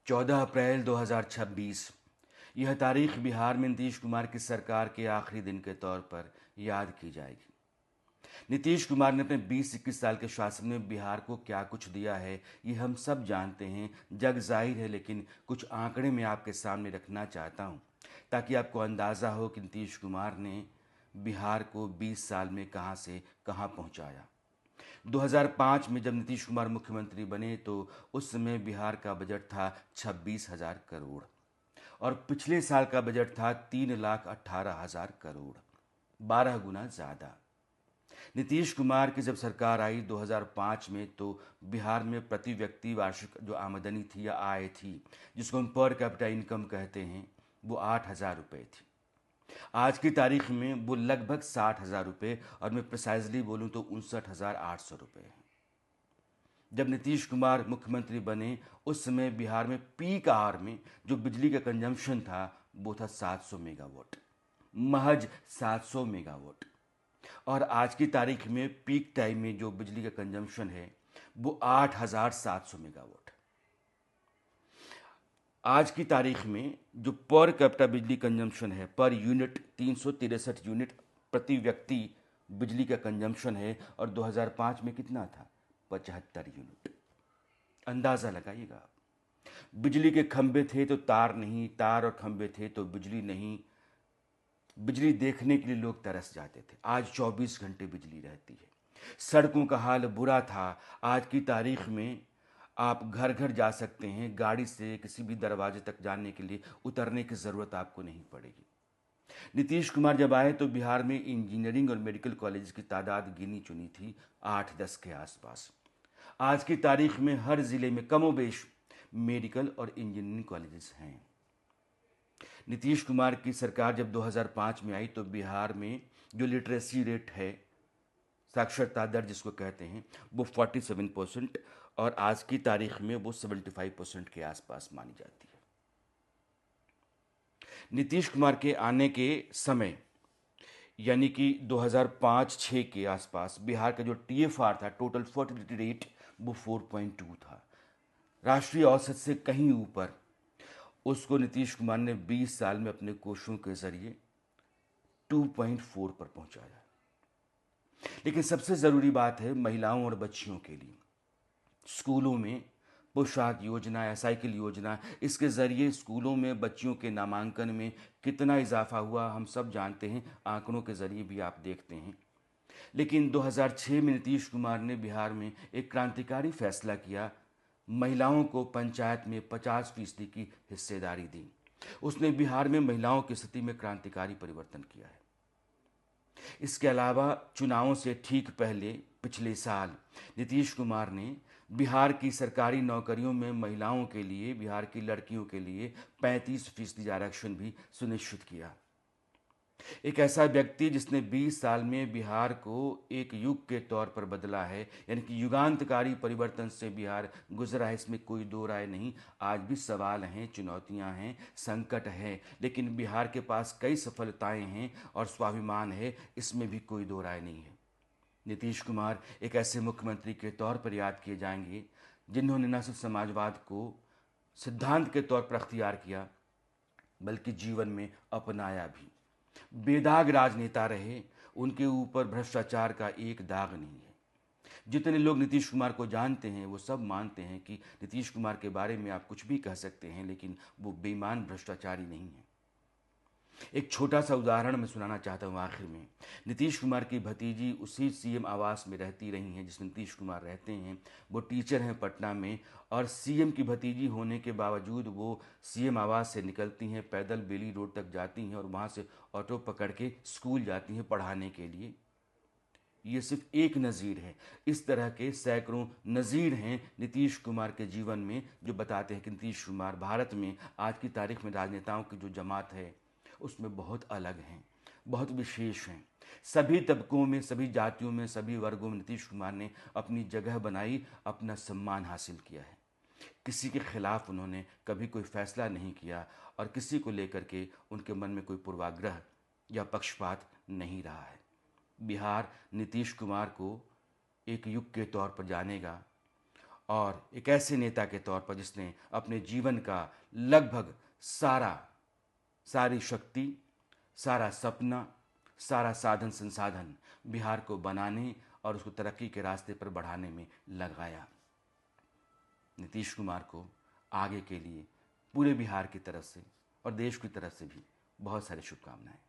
14 अप्रैल 2026। यह तारीख बिहार में नीतीश कुमार की सरकार के आखिरी दिन के तौर पर याद की जाएगी। नीतीश कुमार ने अपने 20-21 साल के शासन में बिहार को क्या कुछ दिया है ये हम सब जानते हैं, जग जाहिर है, लेकिन कुछ आंकड़े मैं आपके सामने रखना चाहता हूँ ताकि आपको अंदाज़ा हो कि नीतीश कुमार ने बिहार को 20 साल में कहाँ से कहाँ पहुँचाया। 2005 में जब नीतीश कुमार मुख्यमंत्री बने तो उस समय बिहार का बजट था 26,000 करोड़ और पिछले साल का बजट था 3,18,000 करोड़, 12 गुना ज़्यादा। नीतीश कुमार की जब सरकार आई 2005 में तो बिहार में प्रति व्यक्ति वार्षिक जो आमदनी थी या आय थी, जिसको हम पर कैपिटा इनकम कहते हैं, वो 8,000 रुपये थी। आज की तारीख में वो लगभग 60,000 रुपये और मैं प्रिसाइजली बोलूँ तो 59,800 रुपये है। जब नीतीश कुमार मुख्यमंत्री बने उस समय बिहार में पीक आवर में जो बिजली का कंजम्पशन था वो था 700 मेगावाट, महज 700 मेगावाट। और आज की तारीख में पीक टाइम में जो बिजली का कंजम्पशन है वो 8,700 मेगावाट। आज की तारीख में जो पर कैपिटा बिजली कंजम्पशन है, पर यूनिट 363 यूनिट प्रति व्यक्ति बिजली का कंजम्पशन है और 2005 में कितना था? 75 यूनिट। अंदाज़ा लगाइएगा आप। बिजली के खंभे थे तो तार नहीं, तार और खंभे थे तो बिजली नहीं। बिजली देखने के लिए लोग तरस जाते थे। आज 24 घंटे बिजली रहती है। सड़कों का हाल बुरा था। आज की तारीख में आप घर घर जा सकते हैं, गाड़ी से किसी भी दरवाजे तक जाने के लिए उतरने की ज़रूरत आपको नहीं पड़ेगी। नीतीश कुमार जब आए तो बिहार में इंजीनियरिंग और मेडिकल कॉलेज की तादाद गिनी चुनी थी 8-10 के आसपास। आज की तारीख में हर ज़िले में कमोबेश मेडिकल और इंजीनियरिंग कॉलेजेस हैं। नीतीश कुमार की सरकार जब 2005 में आई तो बिहार में जो लिटरेसी रेट है, साक्षरता दर जिसको कहते हैं, वो 47% और आज की तारीख में वो 75% के आसपास मानी जाती है। नीतीश कुमार के आने के समय यानी कि 2005-06 के आसपास बिहार का जो TFR था, टोटल फर्टिलिटी रेट, वो 4.2 था, राष्ट्रीय औसत से कहीं ऊपर। उसको नीतीश कुमार ने 20 साल में अपने कोशिशों के जरिए 2.4 पर पहुंचाया। लेकिन सबसे ज़रूरी बात है महिलाओं और बच्चियों के लिए स्कूलों में पोशाक योजना या साइकिल योजना, इसके ज़रिए स्कूलों में बच्चियों के नामांकन में कितना इजाफा हुआ हम सब जानते हैं, आंकड़ों के ज़रिए भी आप देखते हैं। लेकिन 2006 में नीतीश कुमार ने बिहार में एक क्रांतिकारी फैसला किया, महिलाओं को पंचायत में 50% की हिस्सेदारी दी। उसने बिहार में महिलाओं की स्थिति में क्रांतिकारी परिवर्तन किया है। इसके अलावा चुनावों से ठीक पहले पिछले साल नीतीश कुमार ने बिहार की सरकारी नौकरियों में महिलाओं के लिए, बिहार की लड़कियों के लिए 35% आरक्षण भी सुनिश्चित किया। एक ऐसा व्यक्ति जिसने 20 साल में बिहार को एक युग के तौर पर बदला है, यानी कि युगांतकारी परिवर्तन से बिहार गुजरा है, इसमें कोई दो राय नहीं। आज भी सवाल हैं, चुनौतियां हैं, संकट है, लेकिन बिहार के पास कई सफलताएं हैं और स्वाभिमान है, इसमें भी कोई दो राय नहीं है। नीतीश कुमार एक ऐसे मुख्यमंत्री के तौर पर याद किए जाएंगे जिन्होंने न सिर्फ समाजवाद को सिद्धांत के तौर पर अख्तियार किया बल्कि जीवन में अपनाया भी। बेदाग राजनेता रहे, उनके ऊपर भ्रष्टाचार का एक दाग नहीं है। जितने लोग नीतीश कुमार को जानते हैं वो सब मानते हैं कि नीतीश कुमार के बारे में आप कुछ भी कह सकते हैं, लेकिन वो बेईमान भ्रष्टाचारी नहीं है। एक छोटा सा उदाहरण मैं सुनाना चाहता हूँ आखिर में। नीतीश कुमार की भतीजी उसी CM आवास में रहती रही हैं जिसमें नीतीश कुमार रहते हैं। वो टीचर हैं पटना में और CM की भतीजी होने के बावजूद वो CM आवास से निकलती हैं, पैदल बेली रोड तक जाती हैं और वहाँ से ऑटो पकड़ के स्कूल जाती हैं पढ़ाने के लिए। ये सिर्फ एक नज़ीर है। इस तरह के सैकड़ों नज़ीर हैं नीतीश कुमार के जीवन में जो बताते हैं कि नीतीश कुमार भारत में आज की तारीख में राजनेताओं की जो जमात है उसमें बहुत अलग हैं, बहुत विशेष हैं। सभी तबकों में, सभी जातियों में, सभी वर्गों में नीतीश कुमार ने अपनी जगह बनाई, अपना सम्मान हासिल किया है। किसी के खिलाफ उन्होंने कभी कोई फैसला नहीं किया और किसी को लेकर के उनके मन में कोई पूर्वाग्रह या पक्षपात नहीं रहा है। बिहार नीतीश कुमार को एक युग के तौर पर जानेगा और एक ऐसे नेता के तौर पर जिसने अपने जीवन का लगभग सारी शक्ति, सारा सपना, सारा साधन संसाधन बिहार को बनाने और उसको तरक्की के रास्ते पर बढ़ाने में लगाया। नीतीश कुमार को आगे के लिए पूरे बिहार की तरफ से और देश की तरफ से भी बहुत सारी शुभकामनाएं।